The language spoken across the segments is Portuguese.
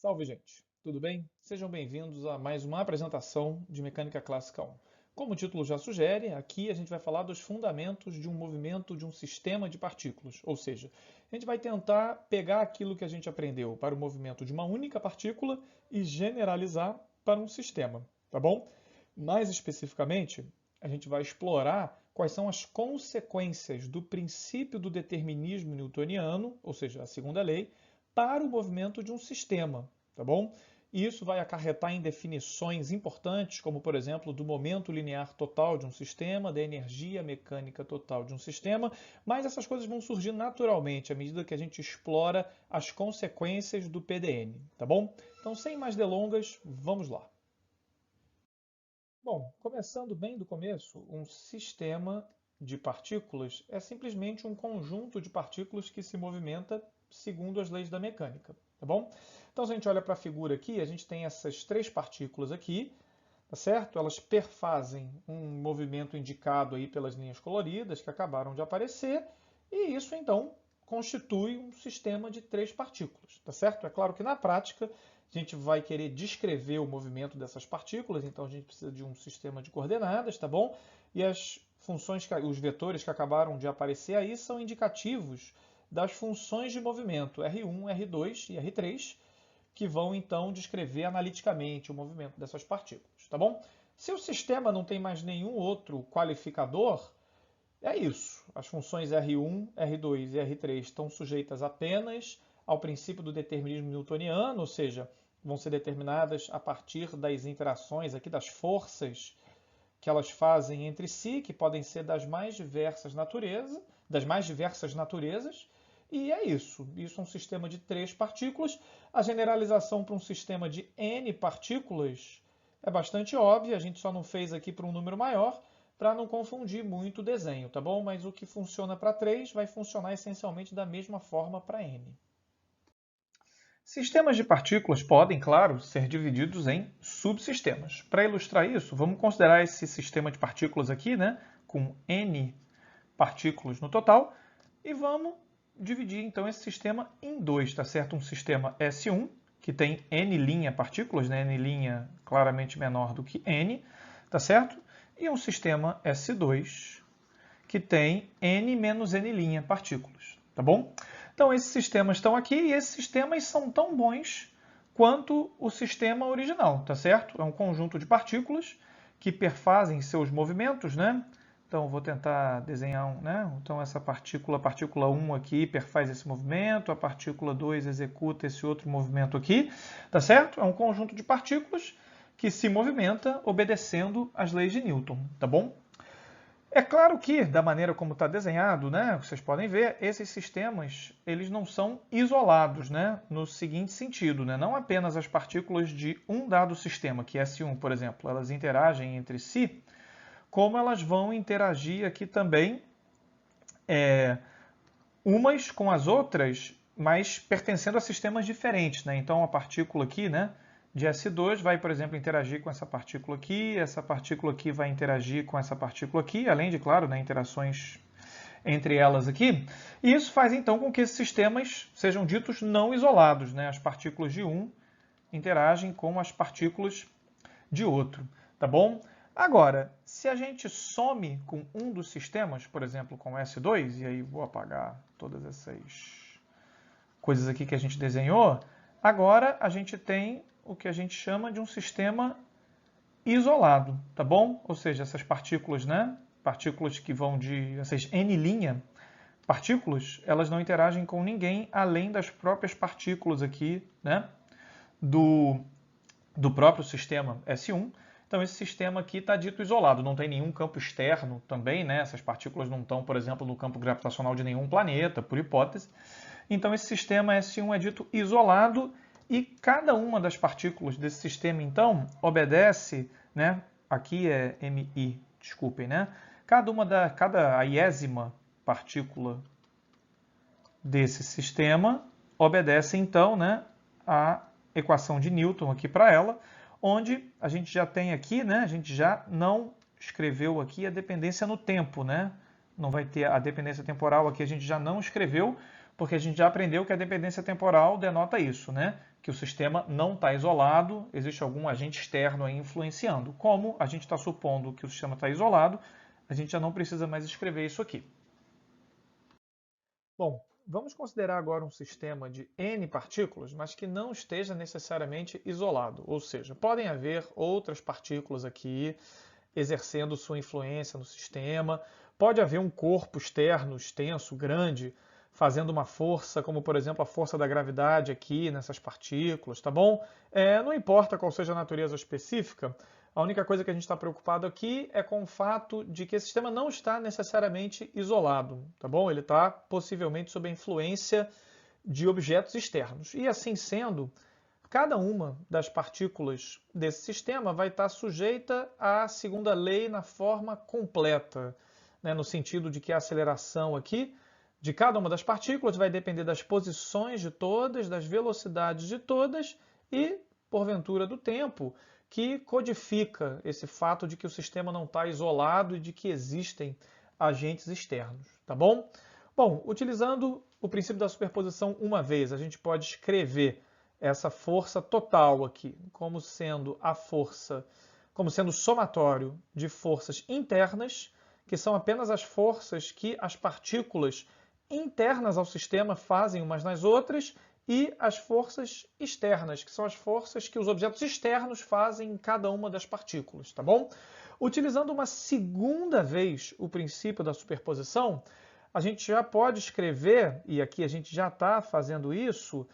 Salve, gente! Tudo bem? Sejam bem-vindos a mais uma apresentação de Mecânica Clássica 1. Como o título já sugere, aqui a gente vai falar dos fundamentos de um movimento de um sistema de partículas. Ou seja, a gente vai tentar pegar aquilo que a gente aprendeu para o movimento de uma única partícula e generalizar para um sistema, tá bom? Mais especificamente, a gente vai explorar quais são as consequências do princípio do determinismo newtoniano, ou seja, a segunda lei, para o movimento de um sistema, tá bom? E isso vai acarretar em definições importantes, como, por exemplo, do momento linear total de um sistema, da energia mecânica total de um sistema, mas essas coisas vão surgir naturalmente à medida que a gente explora as consequências do PDN, tá bom? Então, sem mais delongas, vamos lá. Bom, começando bem do começo, um sistema de partículas é simplesmente um conjunto de partículas que se movimenta segundo as leis da mecânica, tá bom? Então, se a gente olha para a figura aqui, a gente tem essas três partículas aqui, tá certo? Elas perfazem um movimento indicado aí pelas linhas coloridas que acabaram de aparecer, e isso então constitui um sistema de três partículas, tá certo? É claro que na prática a gente vai querer descrever o movimento dessas partículas, então a gente precisa de um sistema de coordenadas, tá bom? E as funções, os vetores que acabaram de aparecer aí são indicativos das funções de movimento R1, R2 e R3, que vão então descrever analiticamente o movimento dessas partículas, tá bom? Se o sistema não tem mais nenhum outro qualificador, é isso. As funções R1, R2 e R3 estão sujeitas apenas ao princípio do determinismo newtoniano, ou seja, vão ser determinadas a partir das interações aqui das forças que elas fazem entre si, que podem ser das mais diversas naturezas, e é isso. Isso é um sistema de três partículas. A generalização para um sistema de N partículas é bastante óbvia, a gente só não fez aqui para um número maior, para não confundir muito o desenho, tá bom? Mas o que funciona para 3 vai funcionar essencialmente da mesma forma para N. Sistemas de partículas podem, claro, ser divididos em subsistemas. Para ilustrar isso, vamos considerar esse sistema de partículas aqui, né, com N partículas no total, e vamos dividir então esse sistema em dois, tá certo? Um sistema S1, que tem N' partículas, né, N' claramente menor do que N, tá certo? E um sistema S2, que tem N menos N' partículas, tá bom? Então, esses sistemas estão aqui e esses sistemas são tão bons quanto o sistema original, tá certo? É um conjunto de partículas que perfazem seus movimentos, né? Então, vou tentar desenhar né? Então, essa partícula 1 aqui perfaz esse movimento, a partícula 2 executa esse outro movimento aqui, tá certo? É um conjunto de partículas que se movimenta obedecendo às leis de Newton, tá bom? É claro que, da maneira como está desenhado, né, vocês podem ver, esses sistemas eles não são isolados, né, no seguinte sentido, né, não apenas as partículas de um dado sistema, que é S1, por exemplo, elas interagem entre si, como elas vão interagir aqui também umas com as outras, mas pertencendo a sistemas diferentes. Né? Então, a partícula aqui, né, de S2 vai, por exemplo, interagir com essa partícula aqui vai interagir com essa partícula aqui, além de, claro, né, interações entre elas aqui. E isso faz, então, com que esses sistemas sejam ditos não isolados. Né? As partículas de um interagem com as partículas de outro, tá bom? Agora, se a gente some com um dos sistemas, por exemplo, com S2, e aí vou apagar todas essas coisas aqui que a gente desenhou, agora a gente tem o que a gente chama de um sistema isolado, tá bom? Ou seja, essas partículas, né? Partículas que vão de essas N' partículas, elas não interagem com ninguém além das próprias partículas aqui, né? Do próprio sistema S1. Então, esse sistema aqui está dito isolado, não tem nenhum campo externo também, né? Essas partículas não estão, por exemplo, no campo gravitacional de nenhum planeta, por hipótese. Então, esse sistema S1 é dito isolado e cada uma das partículas desse sistema, então, obedece, né? Aqui é MI, desculpem, né? Cada iésima partícula desse sistema obedece, então, né, a equação de Newton aqui para ela, onde a gente já tem aqui, né, a gente já não escreveu aqui a dependência no tempo, né? Não vai ter a dependência temporal aqui, a gente já não escreveu, porque a gente já aprendeu que a dependência temporal denota isso, né? Que o sistema não está isolado, existe algum agente externo aí influenciando. Como a gente está supondo que o sistema está isolado, a gente já não precisa mais escrever isso aqui. Bom, vamos considerar agora um sistema de N partículas, mas que não esteja necessariamente isolado, ou seja, podem haver outras partículas aqui exercendo sua influência no sistema, pode haver um corpo externo, extenso, grande, fazendo uma força, como por exemplo a força da gravidade aqui nessas partículas, tá bom? Não importa qual seja a natureza específica, a única coisa que a gente está preocupado aqui é com o fato de que esse sistema não está necessariamente isolado, tá bom? Ele está possivelmente sob a influência de objetos externos. E assim sendo, cada uma das partículas desse sistema vai estar sujeita à segunda lei na forma completa, né? No sentido de que a aceleração aqui de cada uma das partículas vai depender das posições de todas, das velocidades de todas e, porventura, do tempo, que codifica esse fato de que o sistema não está isolado e de que existem agentes externos, tá bom? Bom, utilizando o princípio da superposição uma vez, a gente pode escrever essa força total aqui como sendo a força, como sendo o somatório de forças internas, que são apenas as forças que as partículas internas ao sistema fazem umas nas outras, e as forças externas, que são as forças que os objetos externos fazem em cada uma das partículas, tá bom? Utilizando uma segunda vez o princípio da superposição, a gente já pode escrever, e aqui a gente já está fazendo isso,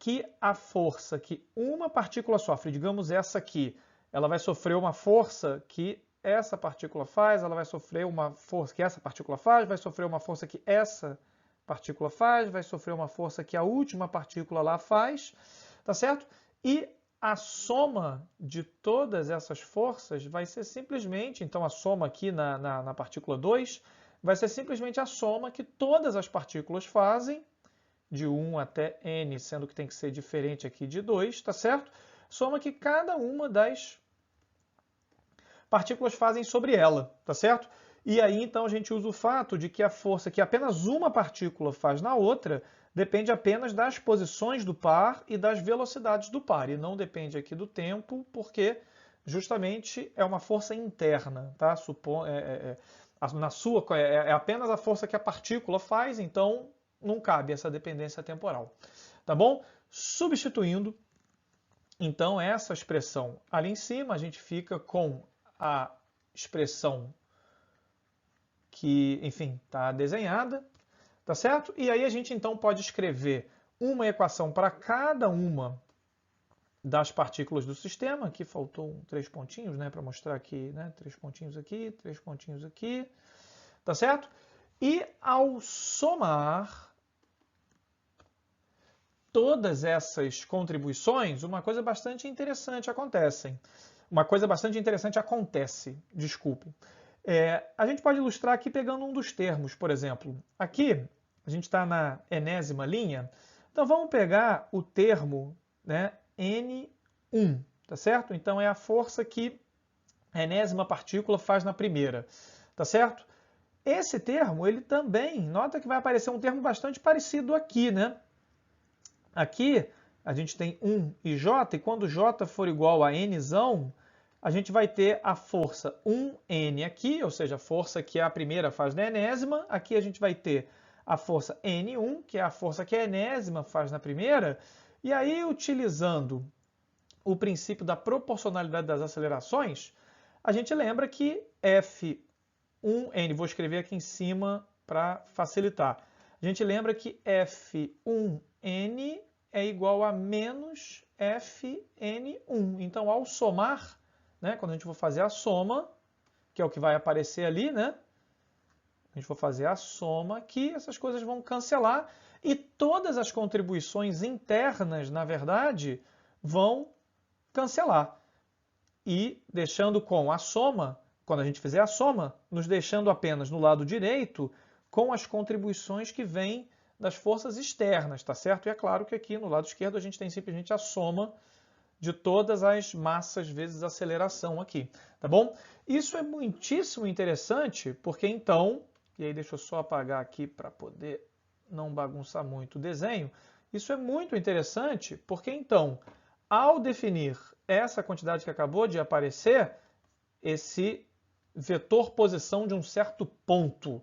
que a força que uma partícula sofre, digamos essa aqui, ela vai sofrer uma força que essa partícula faz, ela vai sofrer uma força que essa partícula faz, vai sofrer uma força que essa partícula faz, vai sofrer uma força que a última partícula lá faz, tá certo? E a soma de todas essas forças vai ser simplesmente, então a soma aqui na partícula 2, vai ser simplesmente a soma que todas as partículas fazem, de 1 até n, sendo que tem que ser diferente aqui de 2, tá certo? Soma que cada uma das partículas fazem sobre ela, tá certo? E aí, então, a gente usa o fato de que a força que apenas uma partícula faz na outra depende apenas das posições do par e das velocidades do par, e não depende aqui do tempo, porque justamente é uma força interna, tá? É apenas a força que a partícula faz, então não cabe essa dependência temporal, tá bom? Substituindo, então, essa expressão ali em cima, a gente fica com a expressão que, enfim, está desenhada, tá certo? E aí a gente então pode escrever uma equação para cada uma das partículas do sistema. Aqui faltou 3 pontinhos, né, para mostrar aqui, né, 3 pontinhos aqui, 3 pontinhos aqui, tá certo? E ao somar todas essas contribuições, uma coisa bastante interessante acontece. Desculpe. A gente pode ilustrar aqui pegando um dos termos, por exemplo. Aqui, a gente está na enésima linha, então vamos pegar o termo, né, N1, tá certo? Então é a força que a enésima partícula faz na primeira, tá certo? Esse termo, ele também, nota que vai aparecer um termo bastante parecido aqui, né? Aqui a gente tem 1 e J, e quando J for igual a Nzão, a gente vai ter a força 1N aqui, ou seja, a força que a primeira faz na enésima. Aqui a gente vai ter a força N1, que é a força que a enésima faz na primeira. E aí, utilizando o princípio da proporcionalidade das acelerações, a gente lembra que F1N, vou escrever aqui em cima para facilitar. A gente lembra que F1N é igual a menos Fn1. Então, ao somar, né, quando a gente for fazer a soma, que é o que vai aparecer ali, né? A gente for fazer a soma aqui, essas coisas vão cancelar e todas as contribuições internas, na verdade, vão cancelar. E deixando com a soma, quando a gente fizer a soma, nos deixando apenas no lado direito com as contribuições que vêm das forças externas, tá certo? E é claro que aqui no lado esquerdo a gente tem simplesmente a soma de todas as massas vezes aceleração aqui, tá bom? Isso é muitíssimo interessante, porque então, e aí deixa eu só apagar aqui para poder não bagunçar muito o desenho, isso é muito interessante, porque então, ao definir essa quantidade que acabou de aparecer, esse vetor posição de um certo ponto,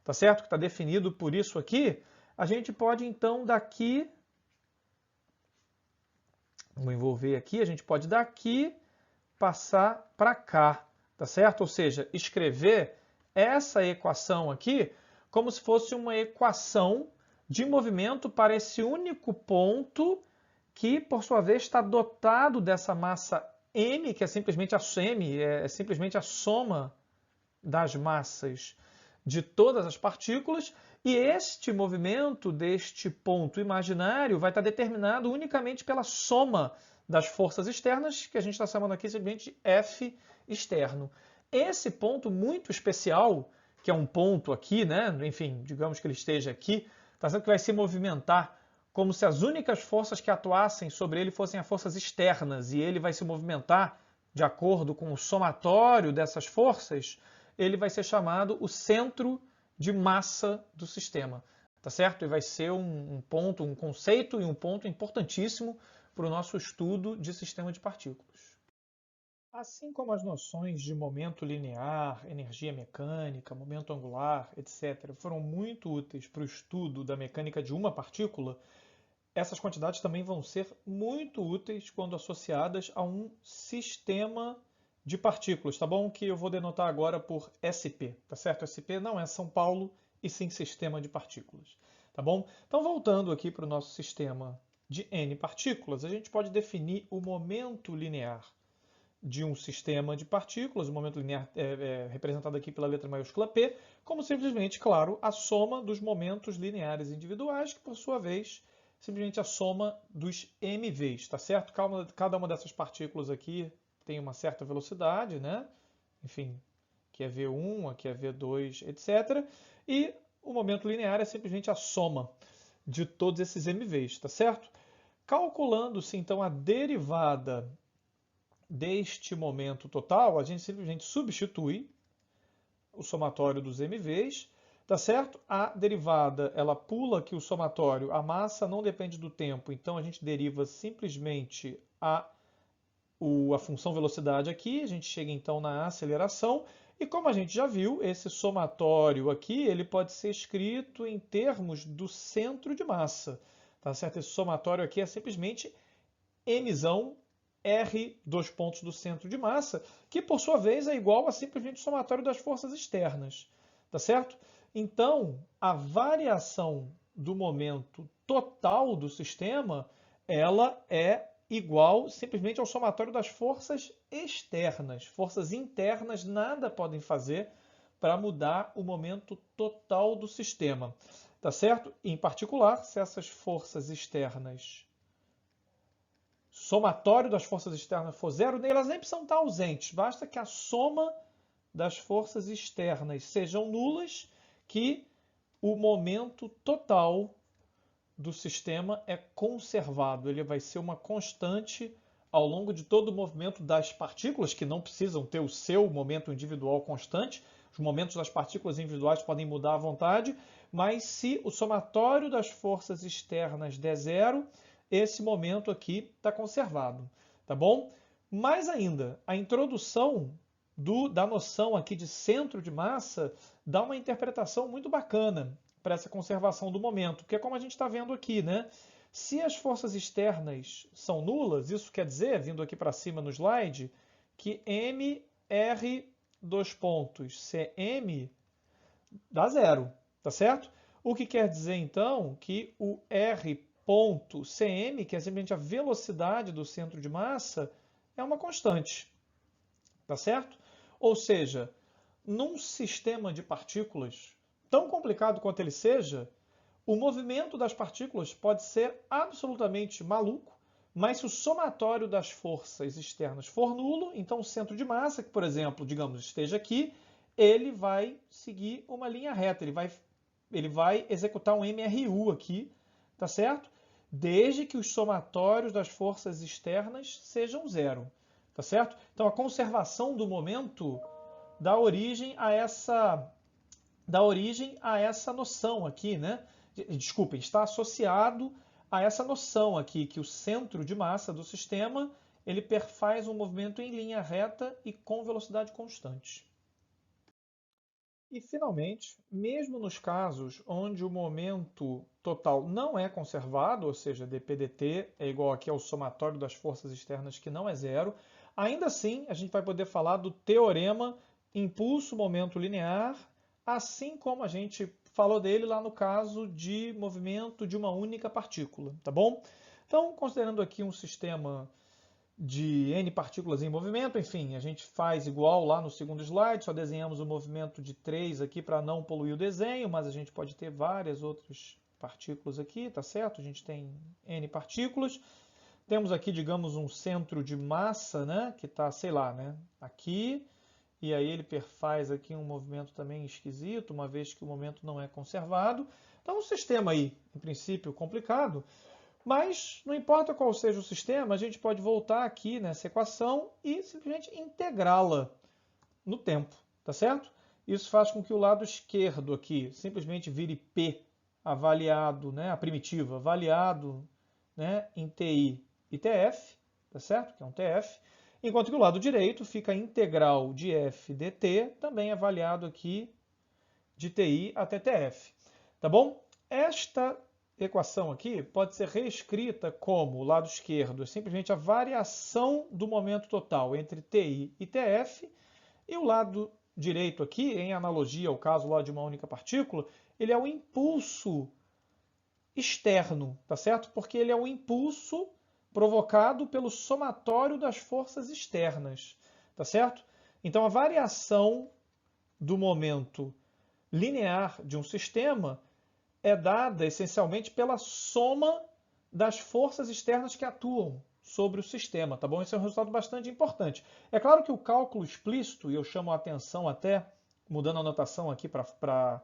tá certo? Que está definido por isso aqui, a gente pode então daqui, vou envolver aqui, a gente pode daqui passar para cá, tá certo? Ou seja, escrever essa equação aqui como se fosse uma equação de movimento para esse único ponto que, por sua vez, está dotado dessa massa m, que é simplesmente a soma das massas de todas as partículas, e este movimento deste ponto imaginário vai estar determinado unicamente pela soma das forças externas, que a gente está chamando aqui simplesmente de F externo. Esse ponto muito especial, que é um ponto aqui, né? Enfim, digamos que ele esteja aqui, está sendo que vai se movimentar como se as únicas forças que atuassem sobre ele fossem as forças externas, e ele vai se movimentar de acordo com o somatório dessas forças, ele vai ser chamado o centro de massa do sistema, tá certo? E vai ser um ponto, um conceito e um ponto importantíssimo para o nosso estudo de sistema de partículas. Assim como as noções de momento linear, energia mecânica, momento angular, etc., foram muito úteis para o estudo da mecânica de uma partícula, essas quantidades também vão ser muito úteis quando associadas a um sistema de partículas, tá bom? Que eu vou denotar agora por SP, tá certo? SP não é São Paulo, e sim sistema de partículas, tá bom? Então, voltando aqui para o nosso sistema de N partículas, a gente pode definir o momento linear de um sistema de partículas, o momento linear é representado aqui pela letra maiúscula P, como simplesmente, claro, a soma dos momentos lineares individuais, que por sua vez, simplesmente a soma dos MVs, tá certo? Cada uma dessas partículas aqui tem uma certa velocidade, né? Enfim, aqui é V1, aqui é V2, etc. E o momento linear é simplesmente a soma de todos esses MVs, tá certo? Calculando-se então a derivada deste momento total, a gente simplesmente substitui o somatório dos MVs, tá certo? A derivada, ela pula aqui o somatório, a massa não depende do tempo, então a gente deriva simplesmente a função velocidade aqui, a gente chega então na aceleração, e como a gente já viu, esse somatório aqui, ele pode ser escrito em termos do centro de massa, tá certo? Esse somatório aqui é simplesmente mzão R, dois pontos do centro de massa, que por sua vez é igual a simplesmente o somatório das forças externas, tá certo? Então, a variação do momento total do sistema, ela é igual simplesmente ao somatório das forças externas. Forças internas nada podem fazer para mudar o momento total do sistema, tá certo? Em particular, se essas forças externas, somatório das forças externas for zero, elas nem precisam estar ausentes, basta que a soma das forças externas sejam nulas, que o momento total do sistema é conservado. Ele vai ser uma constante ao longo de todo o movimento das partículas, que não precisam ter o seu momento individual constante. Os momentos das partículas individuais podem mudar à vontade, mas se o somatório das forças externas der zero, esse momento aqui está conservado, tá bom? Mais ainda, a introdução da noção aqui de centro de massa dá uma interpretação muito bacana para essa conservação do momento, porque é como a gente está vendo aqui, né? Se as forças externas são nulas, isso quer dizer, vindo aqui para cima no slide, que mr dois pontos cm dá zero, tá certo? O que quer dizer então que o r ponto cm, que é simplesmente a velocidade do centro de massa, é uma constante, tá certo? Ou seja, num sistema de partículas, tão complicado quanto ele seja, o movimento das partículas pode ser absolutamente maluco, mas se o somatório das forças externas for nulo, então o centro de massa, que por exemplo, digamos, esteja aqui, ele vai seguir uma linha reta, ele vai executar um MRU aqui, tá certo? Desde que os somatórios das forças externas sejam zero, tá certo? Então a conservação do momento dá origem a essa noção aqui, né? desculpem, está associado a essa noção aqui, que o centro de massa do sistema ele perfaz um movimento em linha reta e com velocidade constante. E, finalmente, mesmo nos casos onde o momento total não é conservado, ou seja, dPdt é igual aqui ao somatório das forças externas que não é zero, ainda assim a gente vai poder falar do teorema impulso-momento linear, assim como a gente falou dele lá no caso de movimento de uma única partícula, tá bom? Então, considerando aqui um sistema de N partículas em movimento, enfim, a gente faz igual lá no segundo slide, só desenhamos o movimento de 3 aqui para não poluir o desenho, mas a gente pode ter várias outras partículas aqui, tá certo? A gente tem N partículas. Temos aqui, digamos, um centro de massa, né, que está, sei lá, né, aqui, e aí ele perfaz aqui um movimento também esquisito, uma vez que o momento não é conservado. Então, um sistema aí, em princípio, complicado. Mas, não importa qual seja o sistema, a gente pode voltar aqui nessa equação e simplesmente integrá-la no tempo, tá certo? Isso faz com que o lado esquerdo aqui simplesmente vire P avaliado, né, a primitiva, avaliado, né, em TI e TF, tá certo? Que é um TF. Enquanto que o lado direito fica a integral de F dt, também avaliado aqui de TI até TF. Tá bom? Esta equação aqui pode ser reescrita como o lado esquerdo é simplesmente a variação do momento total entre TI e TF, e o lado direito aqui, em analogia ao caso lá de uma única partícula, ele é o impulso externo, tá certo? Porque ele é o impulso provocado pelo somatório das forças externas, tá certo? Então a variação do momento linear de um sistema é dada essencialmente pela soma das forças externas que atuam sobre o sistema, tá bom? Esse é um resultado bastante importante. É claro que o cálculo explícito, e eu chamo a atenção até, mudando a notação aqui para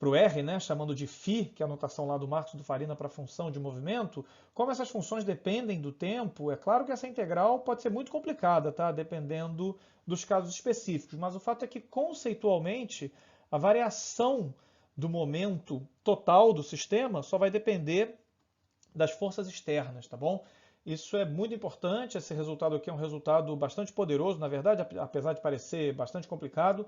o R, né, chamando de φ, que é a notação lá do Marcos do Farina para a função de movimento, como essas funções dependem do tempo, é claro que essa integral pode ser muito complicada, tá? Dependendo dos casos específicos, mas o fato é que conceitualmente a variação do momento total do sistema só vai depender das forças externas, tá bom? Isso é muito importante, esse resultado aqui é um resultado bastante poderoso, na verdade, apesar de parecer bastante complicado,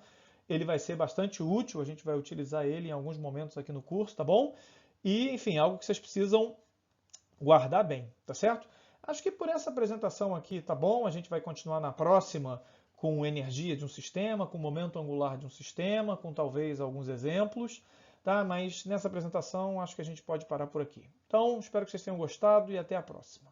ele vai ser bastante útil, a gente vai utilizar ele em alguns momentos aqui no curso, tá bom? E, enfim, algo que vocês precisam guardar bem, tá certo? Acho que por essa apresentação aqui tá bom, a gente vai continuar na próxima com energia de um sistema, com momento angular de um sistema, com talvez alguns exemplos, tá? Mas nessa apresentação acho que a gente pode parar por aqui. Então, espero que vocês tenham gostado e até a próxima.